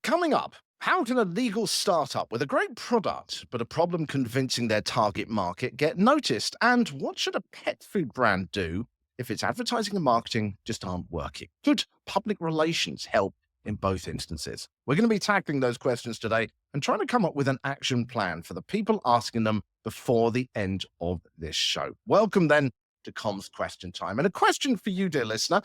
Coming up, how can a legal startup with a great product but a problem convincing their target market get noticed? And what should a pet food brand do if its advertising and marketing just aren't working? Could public relations help in both instances? We're going to be tackling those questions today and trying to come up with an action plan for the people asking them before the end of this show. Welcome then to Comms Question Time. And a question for you, dear listener.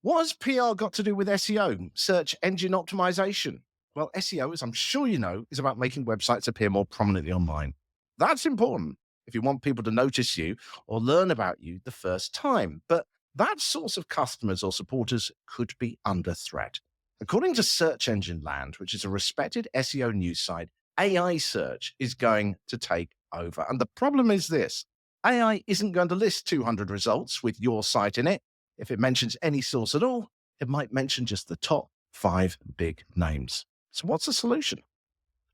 What has PR got to do with SEO, search engine optimization? Well, SEO, as I'm sure you know, is about making websites appear more prominently online. That's important if you want people to notice you or learn about you the first time. But that source of customers or supporters could be under threat. According to Search Engine Land, which is a respected SEO news site, AI search is going to take over. And the problem is this: AI isn't going to list 200 results with your site in it. If it mentions any source at all, it might mention just the top 5 big names. So what's the solution?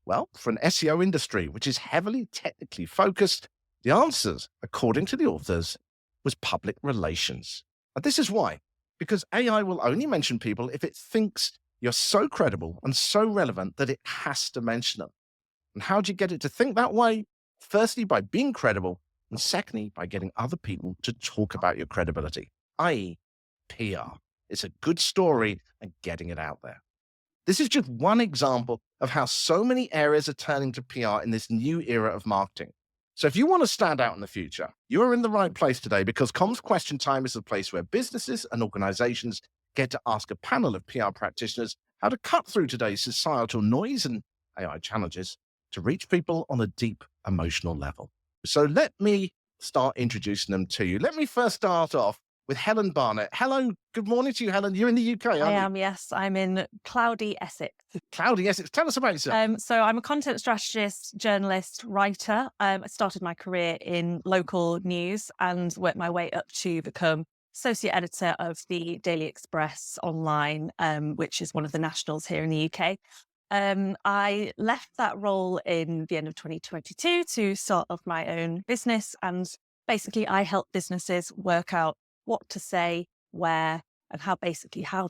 Well, for an SEO industry which is heavily technically focused, the answers, according to the authors, was public relations. And this is why. Because AI will only mention people if it thinks you're so credible and so relevant that it has to mention them. And how do you get it to think that way? Firstly, by being credible, and secondly, by getting other people to talk about your credibility, i.e. PR. It's a good story and getting it out there. This is just one example of how so many areas are turning to PR in this new era of marketing. So if you want to stand out in the future, you are in the right place today, because Comms Question Time is a place where businesses and organizations get to ask a panel of PR practitioners how to cut through today's societal noise and AI challenges to reach people on a deep emotional level. So let me start introducing them to you. Let me first start off with Helen Barnett. Hello, good morning to you, Helen. You're in the UK, aren't you? I am, yes. I'm in cloudy Essex. Cloudy Essex. Tell us about yourself. So I'm a content strategist, journalist, writer. I started my career in local news and worked my way up to become associate editor of the Daily Express online, which is one of the nationals here in the UK. I left that role in the end of 2022 to start off my own business. And basically, I help businesses work out what to say, where, and how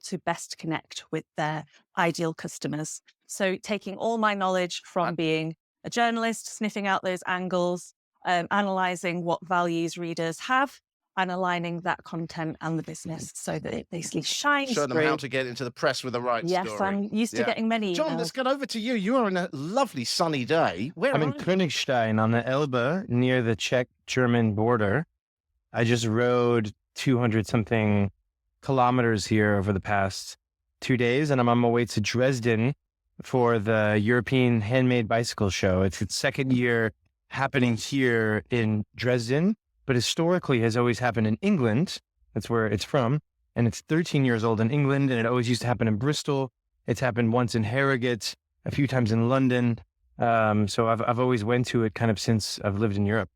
to best connect with their ideal customers. So taking all my knowledge from being a journalist, sniffing out those angles, analysing what values readers have, and aligning that content and the business so that it basically shines Show them through. how to get into the press with the right Yes, story. I'm used to getting many Jon, emails. let's get over to you. You are in a lovely sunny day. Where I'm are in you? Königstein on the Elbe near the Czech-German border. I just rode 200-something kilometers here over the past 2 days, and I'm on my way to Dresden for the European Handmade Bicycle Show. It's its second year happening here in Dresden, but historically has always happened in England. That's where it's from. And it's 13 years old in England, and it always used to happen in Bristol. It's happened once in Harrogate, a few times in London. So I've always went to it kind of since I've lived in Europe.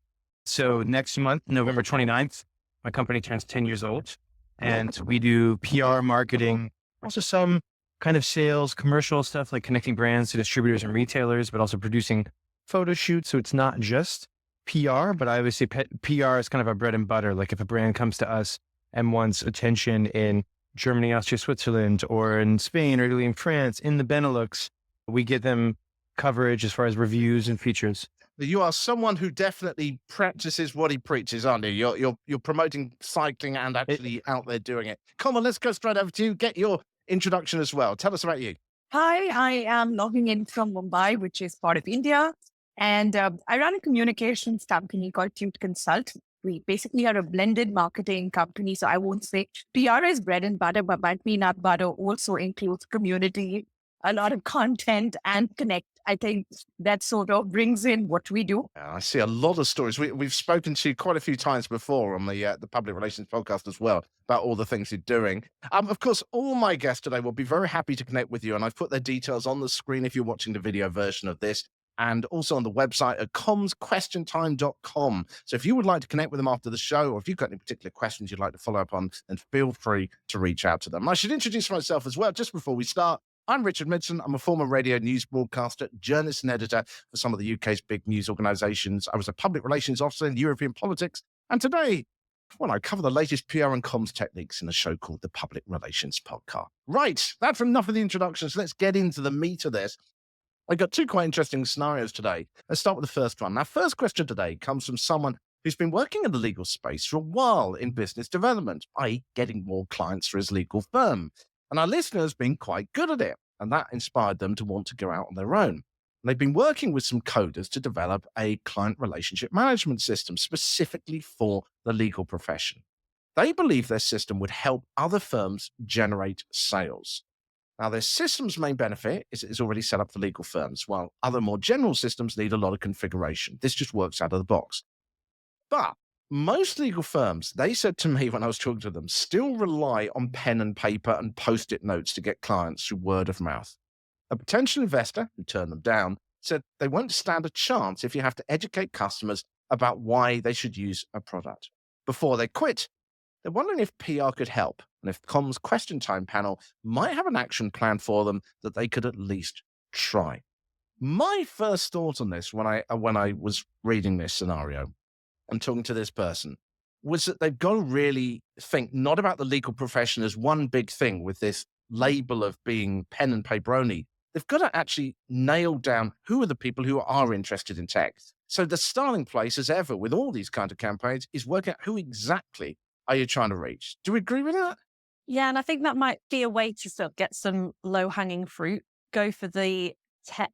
So next month, November 29th, my company turns 10 years old, and we do PR marketing, also some kind of sales, commercial stuff like connecting brands to distributors and retailers, but also producing photo shoots. So it's not just PR, but I always say PR is kind of our bread and butter. Like if a brand comes to us and wants attention in Germany, Austria, Switzerland, or in Spain, or Italy, and France, in the Benelux, we get them coverage as far as reviews and features. You are someone who definitely practices what he preaches, aren't you? You're promoting cycling and actually out there doing it. Come on, let's go straight over to you. Get your introduction as well. Tell us about you. Hi, I am logging in from Mumbai, which is part of India. And I run a communications company called Tute Consult. We basically are a blended marketing company. So I won't say PR is bread and butter, but my peanut butter also includes community, a lot of content, and connect. I think that sort of brings in what we do. I see a lot of stories. We've spoken to you quite a few times before on the Public Relations podcast as well about all the things you're doing. Of course, all my guests today will be very happy to connect with you, and I've put their details on the screen if you're watching the video version of this, and also on the website at commsquestiontime.com. So if you would like to connect with them after the show, or if you've got any particular questions you'd like to follow up on, then feel free to reach out to them. I should introduce myself as well, just before we start. I'm Richard Midson. I'm a former radio news broadcaster, journalist and editor for some of the UK's big news organisations. I was a public relations officer in European politics. And today, Well, I cover the latest PR and comms techniques in a show called the Public Relations Podcast. Right, that's enough of the introductions. Let's get into the meat of this. I got two quite interesting scenarios today. Let's start with the first one. Our first question today comes from someone who's been working in the legal space for a while in business development, i.e. getting more clients for his legal firm. And our listener has been quite good at it, and that inspired them to want to go out on their own. And they've been working with some coders to develop a client relationship management system specifically for the legal profession. They believe their system would help other firms generate sales. Now, their system's main benefit is it's already set up for legal firms, while other more general systems need a lot of configuration. This just works out of the box. But most legal firms, they said to me when I was talking to them, still rely on pen and paper and post-it notes to get clients through word of mouth. A potential investor who turned them down said they won't stand a chance if you have to educate customers about why they should use a product. Before they quit, they're wondering if PR could help and if Com's Question Time panel might have an action plan for them that they could at least try. My first thought on this when I was reading this scenario and talking to this person was that they've got to really think not about the legal profession as one big thing with this label of being pen and paper only. They've got to actually nail down who are the people who are interested in tech. So the starting place, as ever, with all these kind of campaigns, is working out who exactly are you trying to reach. Do we agree with that? Yeah, and I think that might be a way to sort of get some low-hanging fruit. Go for the tech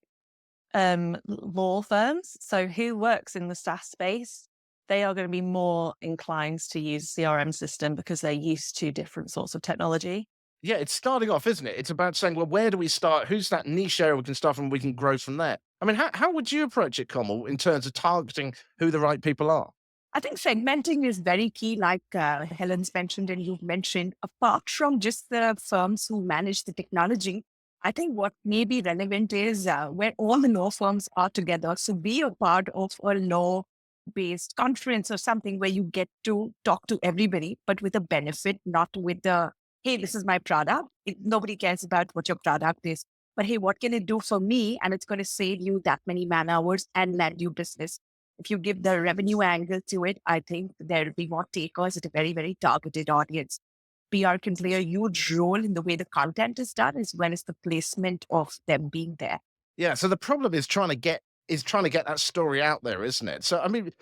law firms. So who works in the SaaS space? They are going to be more inclined to use a CRM system because they're used to different sorts of technology. Yeah, it's starting off, isn't it? It's about saying, well, where do we start? Who's that niche area we can start from? We can grow from there. I mean, how would you approach it, Komal, in terms of targeting who the right people are? I think segmenting is very key, like Helen's mentioned and you've mentioned. Apart from just the firms who manage the technology, I think what may be relevant is where all the law firms are together. So be a part of a law-based conference or something where you get to talk to everybody, but with a benefit, not with the, hey, this is my product. Nobody cares about what your product is. But hey, what can it do for me? And it's going to save you that many man hours and land you business. If you give the revenue angle to it, I think there will be more takers at a very, very targeted audience. PR can play a huge role in the way the content is done as well as the placement of them being there. Yeah, so the problem is trying to get that story out there, isn't it? So, I mean,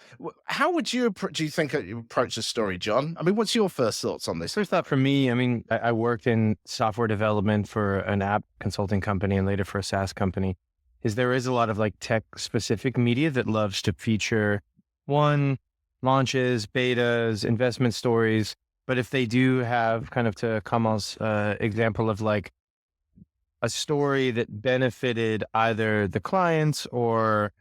how would you do you think you approach the story, Jon? I mean, what's your first thoughts on this? First thought for me, I mean, I worked in software development for an app consulting company and later for a SaaS company. There is a lot of like tech specific media that loves to feature launches, betas, investment stories. But if they do have kind of to Kamal's example of like a story that benefited either the clients or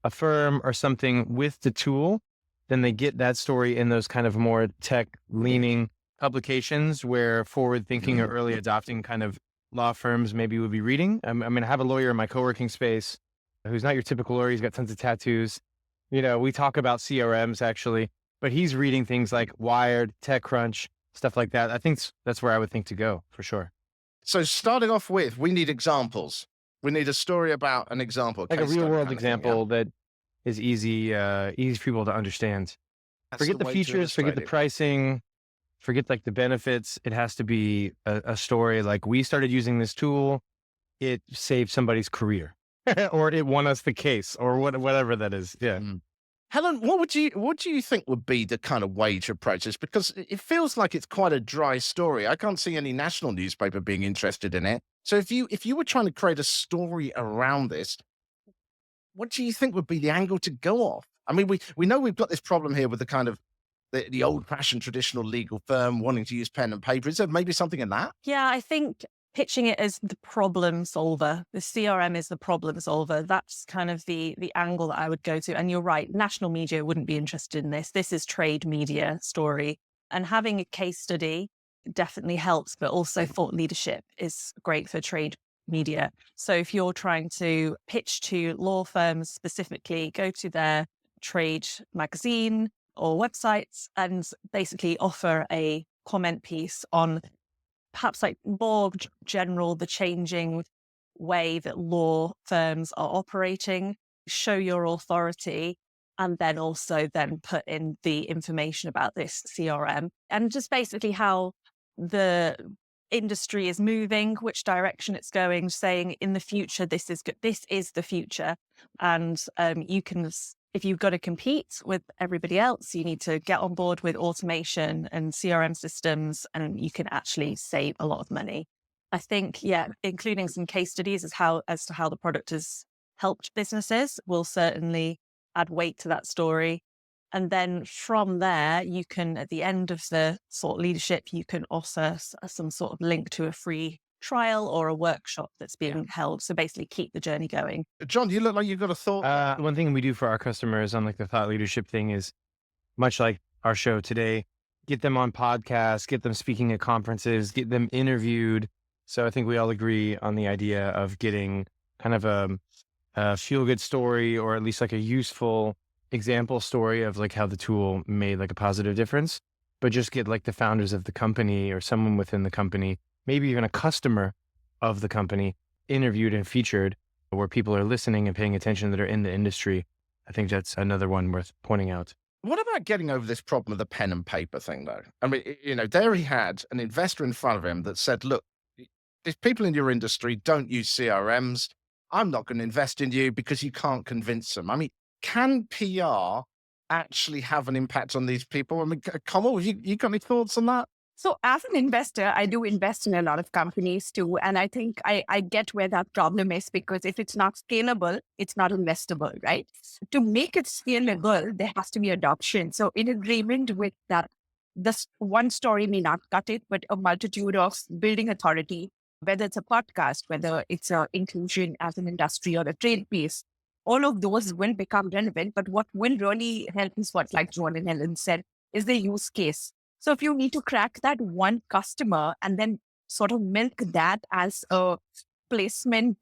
a firm or something with the tool, then they get that story in those kind of more tech leaning publications where forward thinking or early adopting kind of law firms maybe would be reading. I mean, I have a lawyer in my co-working space who's not your typical lawyer. He's got tons of tattoos. You know, we talk about CRMs actually, but he's reading things like Wired, TechCrunch, stuff like that. I think that's where I would think to go for sure. So starting off with, we need examples. We need a story about an example. Like a real world example that is easy for people to understand. Forget the features, forget the pricing, forget like the benefits. It has to be a story like we started using this tool. It saved somebody's career or it won us the case or whatever that is. Yeah. Helen, what do you think would be the kind of way to approach this? Because it feels like it's quite a dry story. I can't see any national newspaper being interested in it. So if you were trying to create a story around this, what do you think would be the angle to go off? I mean, we know we've got this problem here with the kind of the old-fashioned traditional legal firm wanting to use pen and paper. Is there maybe something in that? Yeah, I think pitching it as the problem solver. The CRM is the problem solver. That's kind of the angle that I would go to. And you're right, national media wouldn't be interested in this. This is trade media story. And having a case study definitely helps, but also thought leadership is great for trade media. So if you're trying to pitch to law firms specifically, go to their trade magazine or websites and basically offer a comment piece on perhaps like more general, the changing way that law firms are operating, show your authority and then also then put in the information about this CRM and just basically how the industry is moving, which direction it's going, saying in the future, this is the future. And you can, if you've got to compete with everybody else, you need to get on board with automation and CRM systems, and you can actually save a lot of money. I think, yeah, including some case studies as to how the product has helped businesses will certainly add weight to that story. And then from there, you can, at the end of the thought leadership, you can offer some sort of link to a free trial or a workshop that's being held. So basically keep the journey going. John, you look like you've got a thought. One thing we do for our customers on like the thought leadership thing is much like our show today, get them on podcasts, get them speaking at conferences, get them interviewed. So I think we all agree on the idea of getting kind of a feel-good story, or at least like a useful example story of like how the tool made like a positive difference, but just get like the founders of the company or someone within the company, maybe even a customer of the company, interviewed and featured, where people are listening and paying attention that are in the industry. I think that's another one worth pointing out. What about getting over this problem of the pen and paper thing, though? I mean, there he had an investor in front of him that said, look, if people in your industry don't use CRMs, I'm not going to invest in you because you can't convince them. I mean, can PR actually have an impact on these people? I mean, Komal, you got any thoughts on that? So as an investor, I do invest in a lot of companies too. And I think I get where that problem is, because if it's not scalable, it's not investable, right? To make it scalable, there has to be adoption. So in agreement with that, this one story may not cut it, but a multitude of building authority, whether it's a podcast, whether it's an inclusion as an industry or a trade piece, all of those will become relevant. But what will really help is what, like Jon and Helen said, is the use case. So if you need to crack that one customer and then sort of milk that as a placement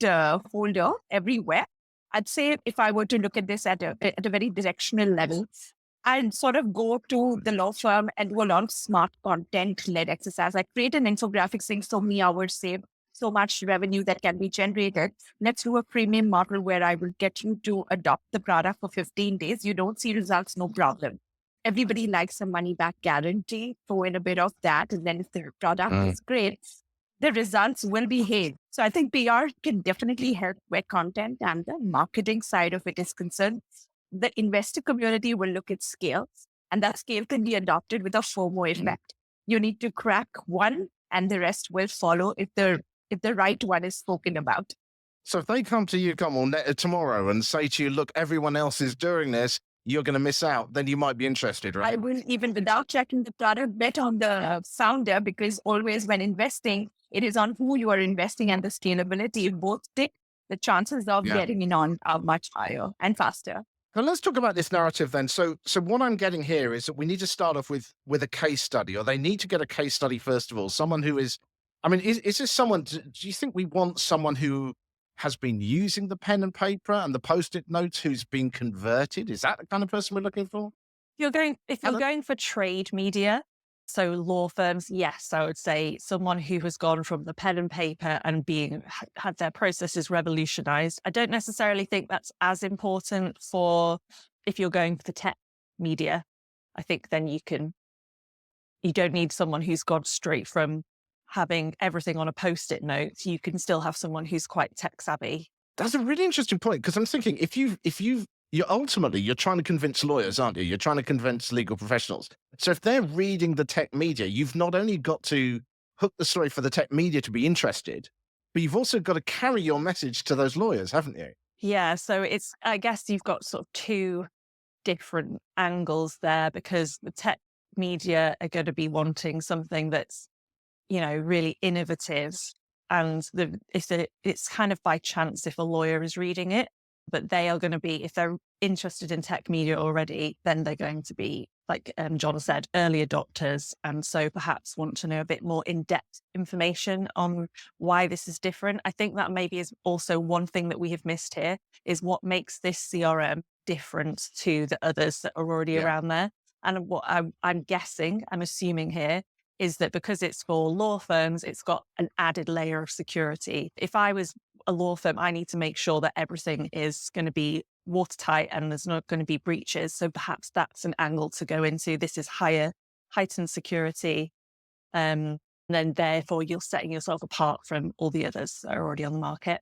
folder everywhere, I'd say if I were to look at this at a very directional level, I'd sort of go to the law firm and do a lot of smart content-led exercise. I create an infographic saying so many hours saved, so much revenue that can be generated. Let's do a premium model where I will get you to adopt the product for 15 days. You don't see results, no problem. Everybody likes a money back guarantee. Throw in a bit of that. And then if the product is great, the results will behave. So I think PR can definitely help where content and the marketing side of it is concerned. The investor community will look at scale, and that scale can be adopted with a FOMO effect. You need to crack one and the rest will follow if the right one is spoken about. So if they come to you, Komal, tomorrow and say to you, look, everyone else is doing this, you're going to miss out, then you might be interested, right? I will, even without checking the product, bet on the founder, because always when investing, it is on who you are investing and the scalability. If both tick, the chances of getting in on are much higher and faster. Now let's talk about this narrative then. So what I'm getting here is that we need to start off with a case study, or they need to get a case study first of all. Someone who is, I mean, is this someone, do you think we want someone who has been using the pen and paper and the Post-it notes, who's been converted? Is that the kind of person we're looking for? If you're going for trade media, so law firms, yes, I would say someone who has gone from the pen and paper and had their processes revolutionized. I don't necessarily think that's as important for if you're going for the tech media. I think then you don't need someone who's gone straight from having everything on a Post-it note. You can still have someone who's quite tech savvy. That's a really interesting point, because I'm thinking if you're ultimately, you're trying to convince lawyers, aren't you? You're trying to convince legal professionals. So if they're reading the tech media, you've not only got to hook the story for the tech media to be interested, but you've also got to carry your message to those lawyers, haven't you? Yeah. So I guess you've got sort of two different angles there, because the tech media are going to be wanting something that's, really innovative. And it's kind of by chance if a lawyer is reading it, but they are going to be, if they're interested in tech media already, then they're going to be, like Jon said, early adopters. And so perhaps want to know a bit more in-depth information on why this is different. I think that maybe is also one thing that we have missed here, is what makes this CRM different to the others that are already around there. And what I'm guessing, I'm assuming here, is that because it's for law firms, it's got an added layer of security. If I was a law firm, I need to make sure that everything is going to be watertight and there's not going to be breaches. So perhaps that's an angle to go into. This is heightened security. Then therefore you're setting yourself apart from all the others that are already on the market.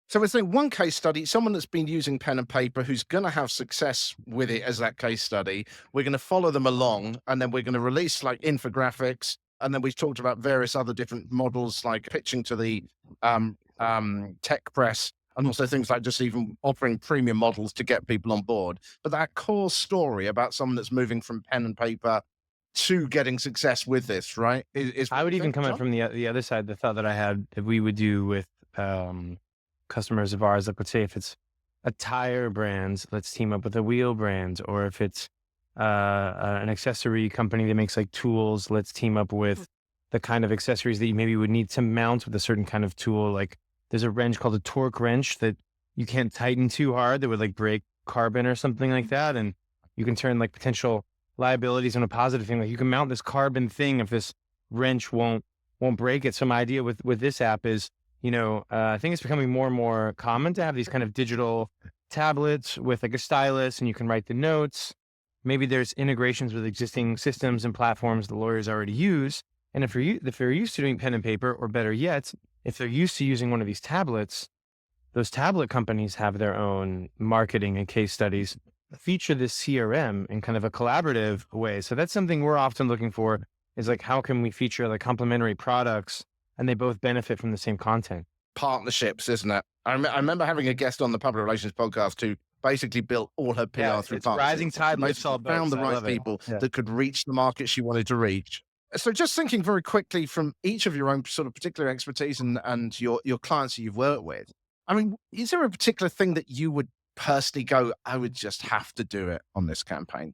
So we're saying one case study, someone that's been using pen and paper who's going to have success with it as that case study. We're going to follow them along, and then we're going to release like infographics. And then we've talked about various other different models like pitching to the tech press, and also things like just even offering premium models to get people on board. But that core story about someone that's moving from pen and paper to getting success with this, right? I would even come in from the other side. The thought that I had that we would do with customers of ours, like let's say if it's a tire brand, let's team up with a wheel brand, or if it's an accessory company that makes like tools, let's team up with the kind of accessories that you maybe would need to mount with a certain kind of tool. Like there's a wrench called a torque wrench that you can't tighten too hard that would like break carbon or something like that, and you can turn like potential liabilities on a positive thing. Like you can mount this carbon thing if this wrench won't break it. So my idea with this app is, I think it's becoming more and more common to have these kind of digital tablets with like a stylus, and you can write the notes. Maybe there's integrations with existing systems and platforms the lawyers already use. And if they're used to doing pen and paper, or better yet, if they're used to using one of these tablets, those tablet companies have their own marketing and case studies feature this CRM in kind of a collaborative way. So that's something we're often looking for, is like, how can we feature like complementary products and they both benefit from the same content? Partnerships, isn't it? I remember having a guest on the public relations podcast who basically built all her PR through partnerships. Rising tide lifts all boats. Found the right people that could reach the market she wanted to reach. So just thinking very quickly from each of your own sort of particular expertise and your clients that you've worked with, I mean, is there a particular thing that you would personally go, I would just have to do it on this campaign?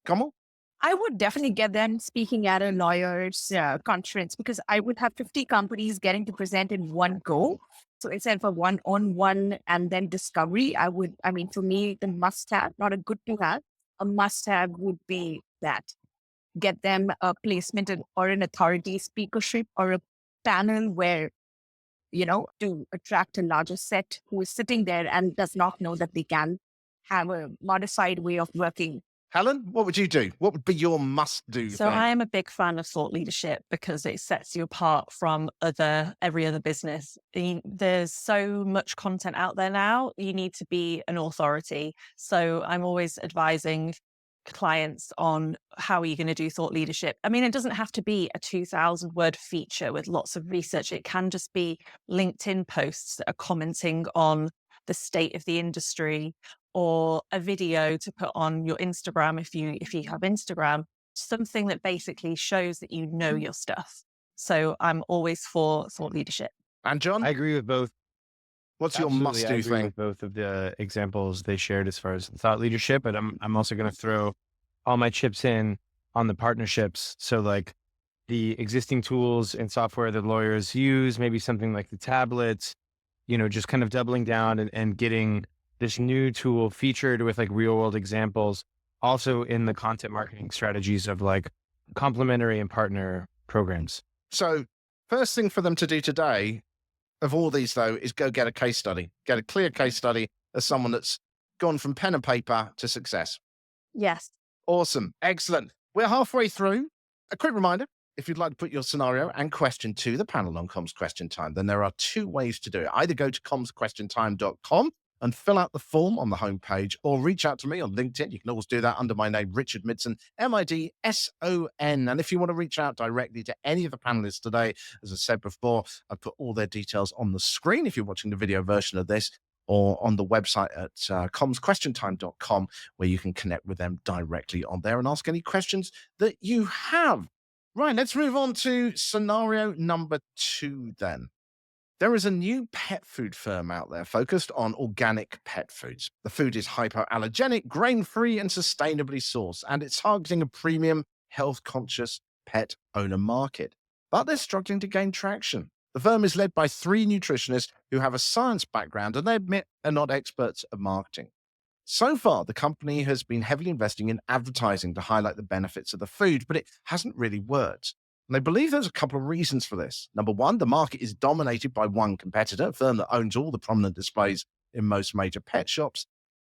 Komal? I would definitely get them speaking at a lawyer's conference, because I would have 50 companies getting to present in one go. So instead of a one-on-one and then discovery, for me, the must-have, not a good to have, a must-have would be that. Get them a placement or an authority speakership or a panel where, to attract a larger set who is sitting there and does not know that they can have a modified way of working. Helen, what would you do? What would be your must-do So thing? I am a big fan of thought leadership because it sets you apart from every other business. There's so much content out there now. You need to be an authority. So I'm always advising clients on how are you going to do thought leadership. I mean, it doesn't have to be a 2,000 word feature with lots of research. It can just be LinkedIn posts that are commenting on the state of the industry, or a video to put on your Instagram if you have Instagram, something that basically shows that you know your stuff. So I'm always for thought leadership. And Jon? I agree with both. What's your must-do I agree thing? with both of the examples they shared as far as thought leadership, but I'm also going to throw all my chips in on the partnerships. So like the existing tools and software that lawyers use, maybe something like the tablets, just kind of doubling down and getting this new tool featured with like real world examples, also in the content marketing strategies of like complementary and partner programs. So first thing for them to do today of all these though, is go get a case study, get a clear case study as someone that's gone from pen and paper to success. Yes. Awesome. Excellent. We're halfway through. A quick reminder, if you'd like to put your scenario and question to the panel on Comms Question Time, then there are two ways to do it. Either go to commsquestiontime.com and fill out the form on the homepage, or reach out to me on LinkedIn. You can always do that under my name, Richard Midson, Midson. And if you want to reach out directly to any of the panelists today, as I said before, I've put all their details on the screen if you're watching the video version of this, or on the website at commsquestiontime.com, where you can connect with them directly on there and ask any questions that you have. Right, let's move on to scenario number 2 then. There is a new pet food firm out there focused on organic pet foods. The food is hypoallergenic, grain-free, and sustainably sourced, and it's targeting a premium, health-conscious pet owner market. But they're struggling to gain traction. The firm is led by 3 nutritionists who have a science background, and they admit they're not experts at marketing. So far, the company has been heavily investing in advertising to highlight the benefits of the food, but it hasn't really worked. And they believe there's a couple of reasons for this. Number one, the market is dominated by one competitor, a firm that owns all the prominent displays in most major pet shops.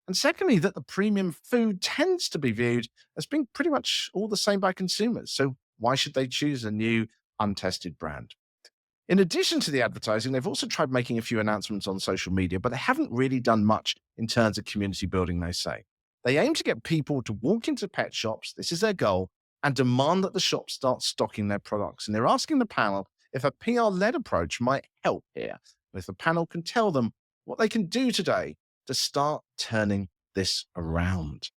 And secondly, that the premium food tends to be viewed as being pretty much all the same by consumers. So why should they choose a new, untested brand? In addition to the advertising, they've also tried making a few announcements on social media, but they haven't really done much in terms of community building, they say. They aim to get people to walk into pet shops, this is their goal, and demand that the shops start stocking their products. And they're asking the panel if a PR-led approach might help here, if the panel can tell them what they can do today to start turning this around.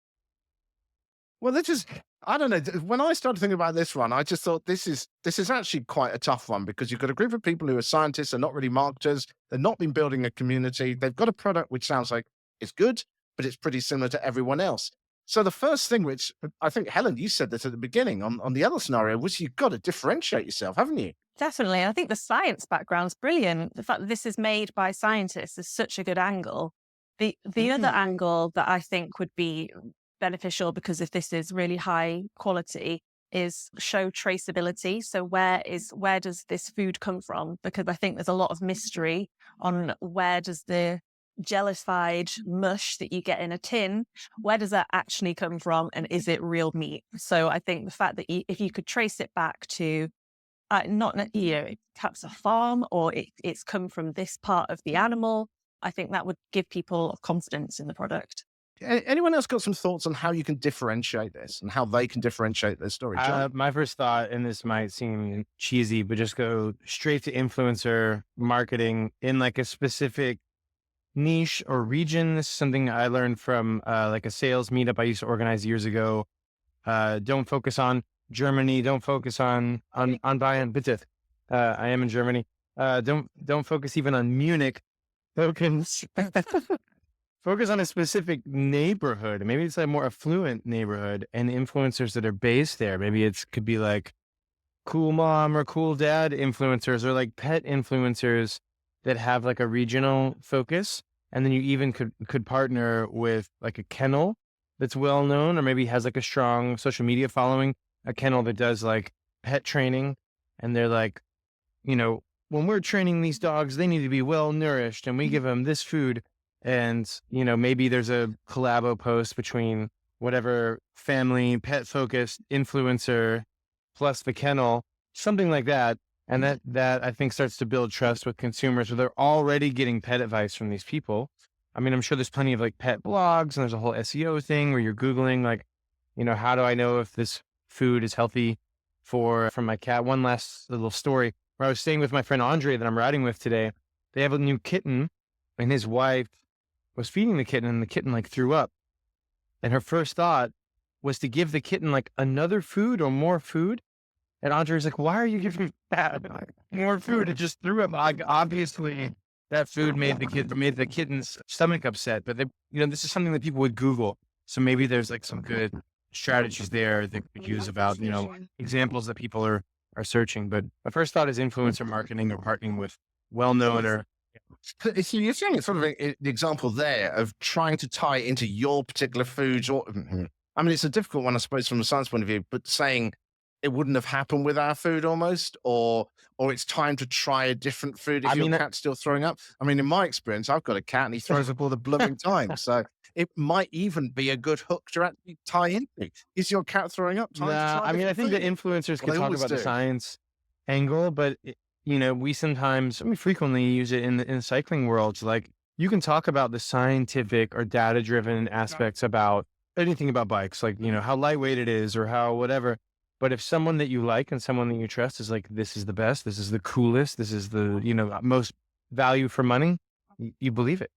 Well, this is, I don't know. When I started thinking about this one, I just thought this is actually quite a tough one, because you've got a group of people who are scientists and not really marketers. They've not been building a community. They've got a product which sounds like it's good, but it's pretty similar to everyone else. So the first thing, which I think, Helen, you said this at the beginning on the other scenario, was you've got to differentiate yourself, haven't you? Definitely. I think the science background's brilliant. The fact that this is made by scientists is such a good angle. The other angle that I think would be beneficial, because if this is really high quality, is show traceability. So where does this food come from? Because I think there's a lot of mystery on where does the jellified mush that you get in a tin, where does that actually come from, and is it real meat? So I think the fact that if you could trace it back to not perhaps a farm, or it's come from this part of the animal, I think that would give people confidence in the product. Anyone else got some thoughts on how you can differentiate this and how they can differentiate their story? John? My first thought, and this might seem cheesy, but just go straight to influencer marketing in like a specific niche or region. This is something I learned from like a sales meetup I used to organize years ago. Don't focus on Germany. Don't focus on Bayern, bitte. I am in Germany. Don't focus even on Munich. Focus focus on a specific neighborhood. Maybe it's a more affluent neighborhood and influencers that are based there. Maybe could be like cool mom or cool dad influencers, or like pet influencers that have like a regional focus. And then you even could partner with like a kennel that's well known, or maybe has like a strong social media following, a kennel that does like pet training. And they're like, when we're training these dogs, they need to be well nourished, and we give them this food. And, maybe there's a collabo post between whatever family pet focused influencer plus the kennel, something like that. And that I think starts to build trust with consumers, where they're already getting pet advice from these people. I mean, I'm sure there's plenty of like pet blogs, and there's a whole SEO thing where you're Googling like, how do I know if this food is healthy for my cat? One last little story, where I was staying with my friend Andre that I'm riding with today. They have a new kitten, and his wife was feeding the kitten, and the kitten like threw up. And her first thought was to give the kitten like another food or more food. And Andre's like, why are you giving that more food? It just threw up. Obviously, that food made the kitten's stomach upset. But this is something that people would Google. So maybe there's like some good strategies there that could use about, examples that people are searching. But my first thought is influencer marketing, or partnering with well-known or. So you're saying it's sort of the example there of trying to tie it into your particular foods, or I mean, it's a difficult one, I suppose, from a science point of view, but saying it wouldn't have happened with our food almost, or it's time to try a different food if your cat's still throwing up. I mean, in my experience, I've got a cat and he throws up all the blooming time. So it might even be a good hook to actually tie into. Is your cat throwing up? I think the influencers can talk about the science angle, but we sometimes, frequently use it in the cycling world. Like, you can talk about the scientific or data-driven aspects about anything about bikes, like, how lightweight it is or how whatever. But if someone that you like and someone that you trust is like, this is the best, this is the coolest, this is the, most value for money, you believe it.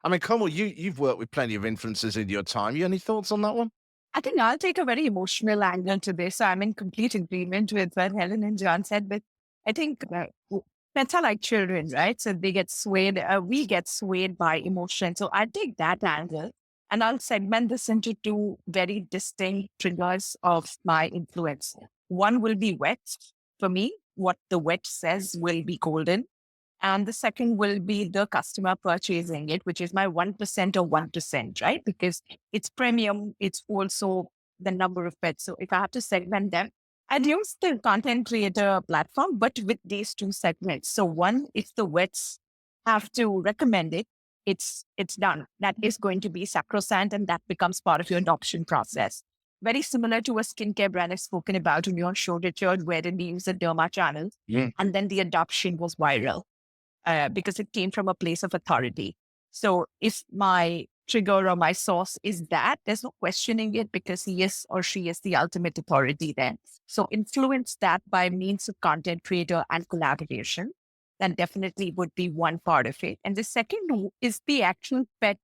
I mean, Komal, you've worked with plenty of influencers in your time. You any thoughts on that one? I think I'll take a very emotional angle to this. So I'm in complete agreement with what Helen and John said, but I think pets are like children, right? So they get swayed, we get swayed by emotion. So I take that angle, and I'll segment this into two very distinct triggers of my influence. One will be wet. For me, what the wet says will be golden. And the second will be the customer purchasing it, which is my 1% or 1%, right? Because it's premium. It's also the number of pets. So if I have to segment them, I'd use the content creator platform, but with these two segments. So one, if the vets have to recommend it, it's done. That is going to be sacrosanct, and that becomes part of your adoption process. Very similar to a skincare brand I've spoken about on your show, Richard, wherein we use the Derma channel, and then the adoption was viral because it came from a place of authority. So if my trigger or my source is that, there's no questioning it because he is or she is the ultimate authority then. So influence that by means of content creator and collaboration. That definitely would be one part of it. And the second is the actual pet,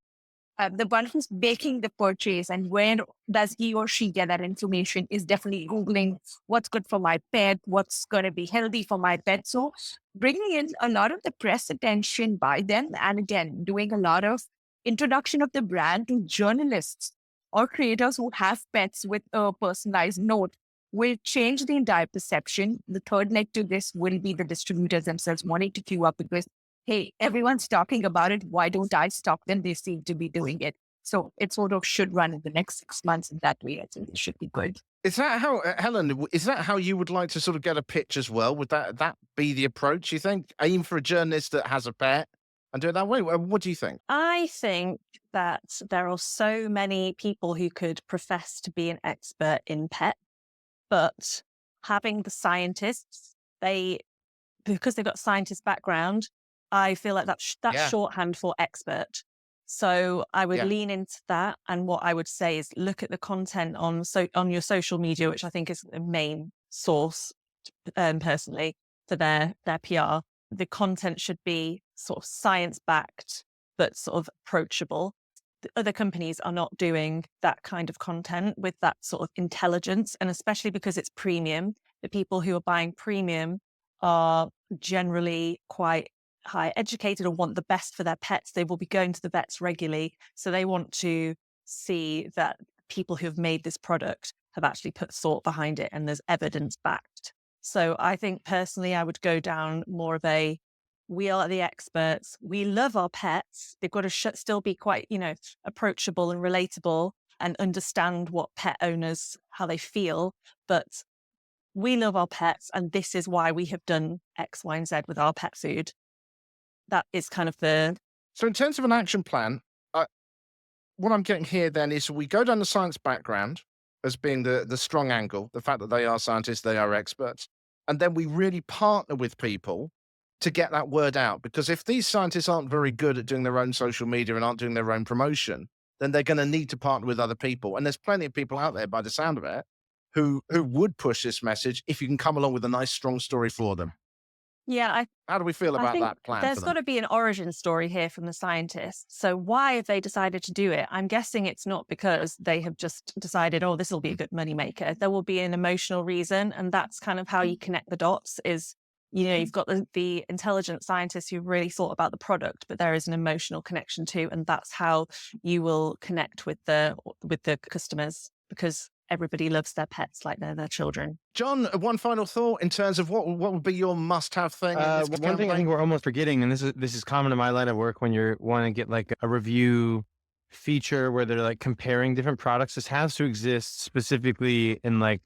the one who's making the purchase and where does he or she get that information is definitely Googling what's good for my pet, what's going to be healthy for my pet. So bringing in a lot of the press attention by them, and again, doing a lot of introduction of the brand to journalists or creators who have pets with a personalized note will change the entire perception. The third leg to this will be the distributors themselves wanting to queue up because, hey, everyone's talking about it. Why don't I stock them? They seem to be doing it. So it sort of should run in the next 6 months. In that way, I think it should be good. Is that how, Helen, is that how you would like to sort of get a pitch as well? Would that be the approach, you think? Aim for a journalist that has a pet and do it that way? What do you think? I think that there are so many people who could profess to be an expert in pet, but having the scientists, because they've got a scientist background, I feel like that's shorthand for expert. So I would lean into that. And what I would say is look at the content on your social media, which I think is the main source personally for their PR. The content should be sort of science backed, but sort of approachable. The other companies are not doing that kind of content with that sort of intelligence. And especially because it's premium, the people who are buying premium are generally quite high educated or want the best for their pets. They will be going to the vets regularly. So they want to see that people who have made this product have actually put thought behind it and there's evidence backed. So I think personally, I would go down more of we are the experts. We love our pets. They've got to still be quite, approachable and relatable and understand what pet owners, how they feel. But we love our pets. And this is why we have done X, Y, and Z with our pet food. That is kind of So in terms of an action plan, what I'm getting here then is we go down the science background as being the strong angle, the fact that they are scientists, they are experts. And then we really partner with people to get that word out. Because if these scientists aren't very good at doing their own social media and aren't doing their own promotion, then they're going to need to partner with other people. And there's plenty of people out there, by the sound of it, who would push this message if you can come along with a nice, strong story for them. Yeah. How do we feel about that plan? There's got to be an origin story here from the scientists. So why have they decided to do it? I'm guessing it's not because they have just decided, oh, this will be a good moneymaker. There will be an emotional reason. And that's kind of how you connect the dots is, you've got the intelligent scientists who really thought about the product, but there is an emotional connection too. And that's how you will connect with the customers because everybody loves their pets like they're their children. Jon, one final thought in terms of what would be your must-have thing? One thing I think we're almost forgetting, and this is common in my line of work when you want to get like a review feature where they're like comparing different products. This has to exist specifically in like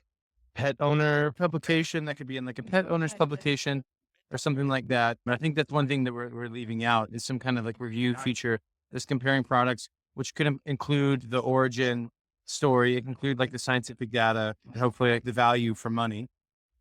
pet owner publication. That could be in like a pet owner's publication or something like that. And I think that's one thing that we're leaving out is some kind of like review feature that's comparing products, which could include the origin story. It can include like the scientific data, and hopefully like the value for money.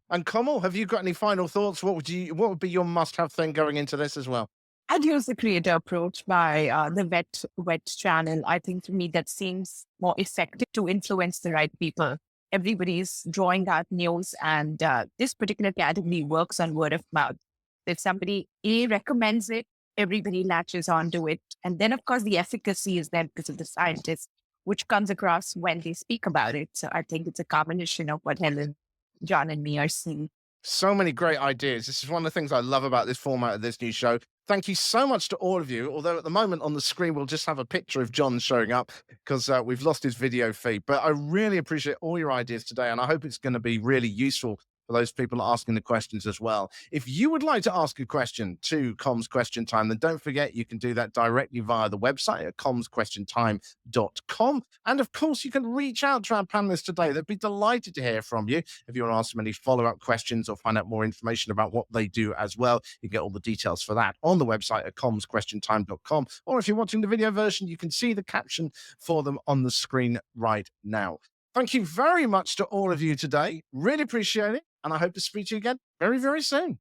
And Komal, have you got any final thoughts? What would be your must-have thing going into this as well? I'd use the creator approach by the vet channel. I think to me that seems more effective to influence the right people. Everybody's drawing out news, and this particular category works on word of mouth. If somebody recommends it, everybody latches onto it. And then, of course, the efficacy is there because of the scientists, which comes across when they speak about it. So I think it's a combination of what Helen, Jon, and me are seeing. So many great ideas. This is one of the things I love about this format of this new show. Thank you so much to all of you. Although at the moment on the screen, we'll just have a picture of Jon showing up because we've lost his video feed. But I really appreciate all your ideas today. And I hope it's going to be really useful for those people asking the questions as well. If you would like to ask a question to Comms Question Time, then don't forget you can do that directly via the website at commsquestiontime.com. And of course, you can reach out to our panelists today. They'd be delighted to hear from you. If you want to ask them any follow-up questions or find out more information about what they do as well, you can get all the details for that on the website at commsquestiontime.com. Or if you're watching the video version, you can see the caption for them on the screen right now. Thank you very much to all of you today. Really appreciate it. And I hope to speak to you again very, very soon.